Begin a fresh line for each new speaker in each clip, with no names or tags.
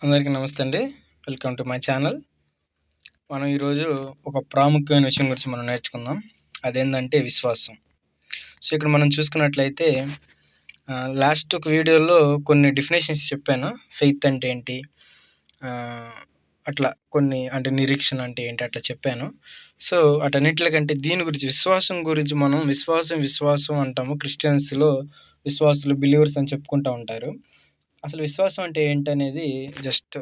అందరికీ నమస్తే అండి. Welcome to my channel. మనం ఈరోజు ఒక ప్రాముఖ్యమైన విషయం గురించి మనం నేర్చుకుందాం. అదేంటంటే విశ్వాసం. సో, ఇక్కడ మనం చూసుకున్నట్లయితే లాస్ట్ ఒక వీడియోలో కొన్ని డెఫినేషన్స్ చెప్పాను. ఫెయిత్ అంటే ఏంటి, అట్లా కొన్ని అంటే నిరీక్షణ అంటే ఏంటి అట్లా చెప్పాను. సో, అటన్నిటికంటే దీని గురించి విశ్వాసం గురించి మనం విశ్వాసం అంటాము. క్రిస్టియన్స్‌లో విశ్వాసులు బిలీవర్స్ అని చెప్పుకుంటూ ఉంటారు. అసలు విశ్వాసం అంటే ఏంటనేది జస్ట్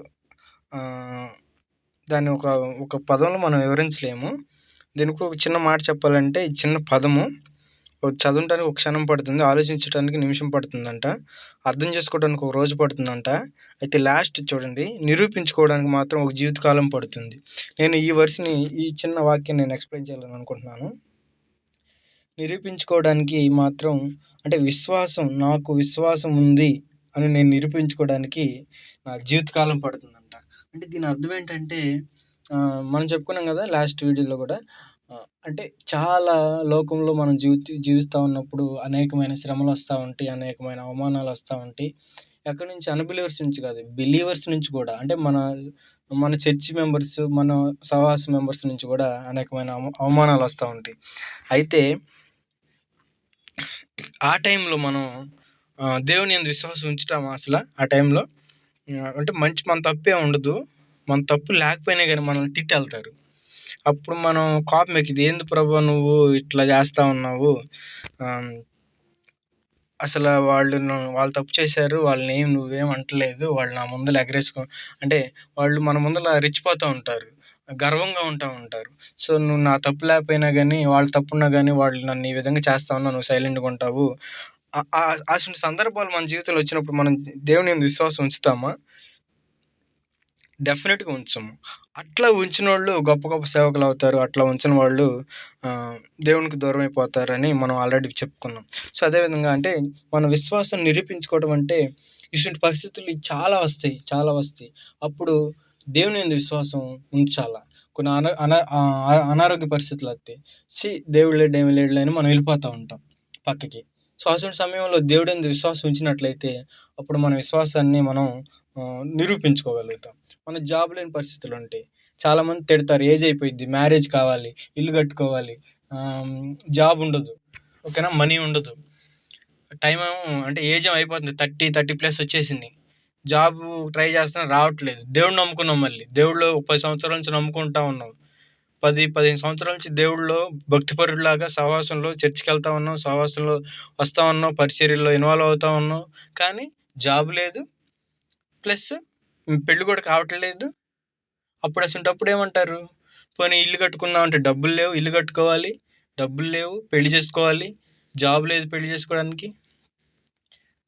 దాన్ని ఒక పదంలో మనం వివరించలేము. దీనికి ఒక చిన్న మాట చెప్పాలంటే, ఈ చిన్న పదము చదవటానికి ఒక క్షణం పడుతుంది, ఆలోచించడానికి నిమిషం పడుతుందంట, అర్థం చేసుకోవడానికి ఒక రోజు పడుతుందంట. అయితే లాస్ట్ చూడండి, నిరూపించుకోవడానికి మాత్రం ఒక జీవితకాలం పడుతుంది. నేను ఈ చిన్న వాక్యం నేను ఎక్స్‌ప్లెయిన్ చేయాలని అనుకుంటున్నాను. నిరూపించుకోవడానికి మాత్రం అంటే నాకు విశ్వాసం ఉంది అని నేను నిరూపించుకోవడానికి నా జీవితకాలం పడుతుందంట. అంటే దీని అర్థం ఏంటంటే, మనం చెప్పుకున్నాం కదా లాస్ట్ వీడియోలో కూడా, అంటే చాలా లోకంలో మనం జీవిస్తూ ఉన్నప్పుడు అనేకమైన శ్రమలు వస్తూ ఉంటాయి, అనేకమైన అవమానాలు వస్తూ ఉంటాయి. ఎక్కడి నుంచి? అన్‌బిలీవర్స్ నుంచి కాదు, బిలీవర్స్ నుంచి కూడా. అంటే మన చర్చ్ మెంబర్స్, మన సహవాస మెంబర్స్ నుంచి కూడా అనేకమైన అవమానాలు వస్తూ ఉంటాయి. అయితే ఆ టైంలో మనం దేవుని యందు విశ్వాసం ఉంచుతామా అసలు? ఆ టైంలో అంటే మన తప్పే ఉండదు. మన తప్పు లేకపోయినా కానీ మనల్ని తిట్టెళ్తారు. అప్పుడు మనం కోపం ఎక్కిద్ది. ఏంది ప్రభు నువ్వు ఇట్లా చేస్తా ఉన్నావు? అసలు వాళ్ళు తప్పు చేశారు. నువ్వేం అంటలేదు. వాళ్ళు నా ముందల అంటే వాళ్ళు మన ముందల రెచ్చిపోతూ ఉంటారు, గర్వంగా ఉంటారు. సో, నువ్వు నా తప్పు లేకపోయినా గానీ, వాళ్ళ తప్పున్నా గానీ, వాళ్ళు నన్ను ఈ విధంగా చేస్తా ఉన్నా నువ్వు సైలెంట్‌గా ఉంటావు. అటువంటి సందర్భాలు మన జీవితంలో వచ్చినప్పుడు మనం దేవుని యందు విశ్వాసం ఉంచుతామా? డెఫినెట్‌గా ఉంచము. అట్లా ఉంచినోళ్ళు గొప్ప గొప్ప సేవకులవుతారు. అట్లా ఉంచని వాళ్ళు దేవునికి దూరమైపోతారని మనం ఆల్రెడీ చెప్పుకున్నాం. సో, అదేవిధంగా అంటే మన విశ్వాసం నిరూపించుకోవడం అంటే ఇటువంటి పరిస్థితులు చాలా వస్తాయి. అప్పుడు దేవుని యందు విశ్వాసం ఉంచాల. కొన్ని అనారోగ్య పరిస్థితులొత్తాయి. దేవుడు లేడు, ఏమి లేడులే అని మనం వెళ్ళిపోతా ఉంటాం పక్కకి. సో, అటువంటి సమయంలో దేవుడి యందు విశ్వాసం ఉంచినట్లయితే అప్పుడు మన విశ్వాసాన్ని మనం నిరూపించుకోగలుగుతాం. మనకు జాబ్ లేని పరిస్థితులుంటాయి. చాలామంది తిడతారు, ఏజ్ అయిపోయిద్ది, మ్యారేజ్ కావాలి, ఇల్లు కట్టుకోవాలి, జాబ్ ఉండదు, ఓకేనా, మనీ ఉండదు. అంటే ఏజ్ అయిపోతుంది, 30+ వచ్చేసింది. జాబు ట్రై చేస్తున్నా రావట్లేదు. దేవుడిని నమ్ముకున్నాం మళ్ళీ. దేవుడిలో 10 సంవత్సరాల నుంచి నమ్ముకుంటా ఉన్నాం. 15 సంవత్సరాల నుంచి దేవుడిలో భక్తిపరుడిలాగా సహవాసంలో చర్చికెళ్తా ఉన్నాం, సహవాసంలో వస్తా ఉన్నాం, పరిచర్యల్లో ఇన్వాల్వ్ అవుతా ఉన్నాం. కానీ జాబ్ లేదు, ప్లస్ పెళ్లి కూడా కావట్లేదు. అప్పుడు అసంటప్పుడు ఏమంటారు? పోనీ ఇల్లు కట్టుకుందాం అంటే డబ్బులు లేవు, ఇల్లు కట్టుకోవాలి, డబ్బులు లేవు, పెళ్లి చేసుకోవాలి, జాబ్ లేదు పెళ్లి చేసుకోవడానికి.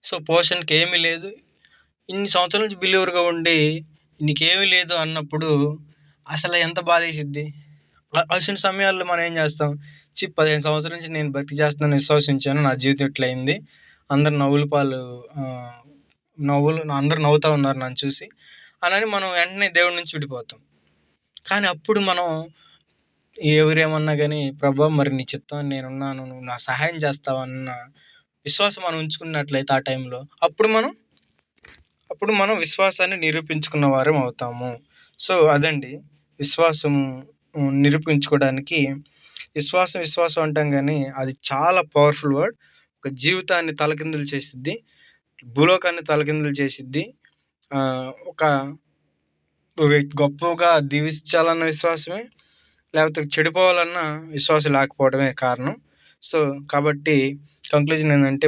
సో, పోషణకి ఏమీ లేదు. ఇన్ని సంవత్సరాల నుంచి బిలీవర్‌గా ఉండి నీకేమీ లేదు అన్నప్పుడు అసలు ఎంత బాధేసిద్ది? అటువంటి సమయాల్లో మనం ఏం చేస్తాం? 15 సంవత్సరాల నుంచి నేను భక్తి చేస్తున్నాను, విశ్వసించాను, నా జీవితం ఇట్లా అయింది, అందరూ అందరూ నవ్వుతా ఉన్నారు నన్ను చూసి అనని మనం వెంటనే దేవుడి నుంచి విడిపోతాం. కానీ అప్పుడు మనం ఎవరేమన్నా గానీ, ప్రభా మరి నీ చిత్తం నేనున్నాను, నువ్వు నా సహాయం చేస్తావన్న విశ్వాసం మనం ఉంచుకున్నట్లయితే ఆ టైంలో అప్పుడు మనం విశ్వాసాన్ని నిరూపించుకున్న వారం అవుతాము. సో, అదండి విశ్వాసం నిరూపించుకోవడానికి. విశ్వాసం అంటాం గానీ అది చాలా పవర్‌ఫుల్ వర్డ్. ఒక జీవితాన్ని తలకిందులు చేసిద్ది, భూలోకాన్ని తలకిందులు చేసిద్ది. ఒక గొప్పగా దీవించాలన్న విశ్వాసమే, లేకపోతే చెడిపోవాలన్న విశ్వాసం లేకపోవడమే కారణం. సో, కాబట్టి కంక్లూజన్ ఏందంటే,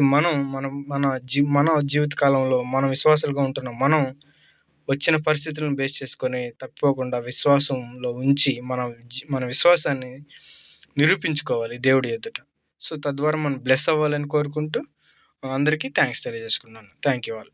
మన జీవిత కాలంలో మనం విశ్వాసులుగా ఉంటున్నాం. మనం వచ్చిన పరిస్థితులను బేస్ చేసుకొని తప్పుకోకుండా విశ్వాసంలో ఉంచి మన విశ్వాసాన్ని నిరూపించుకోవాలి దేవుడి ఎదుట. సో, తద్వారా మనం బ్లెస్ అవ్వాలని కోరుకుంటూ అందరికీ థాంక్స్ తెలియజేసుకున్నాను. Thank you all.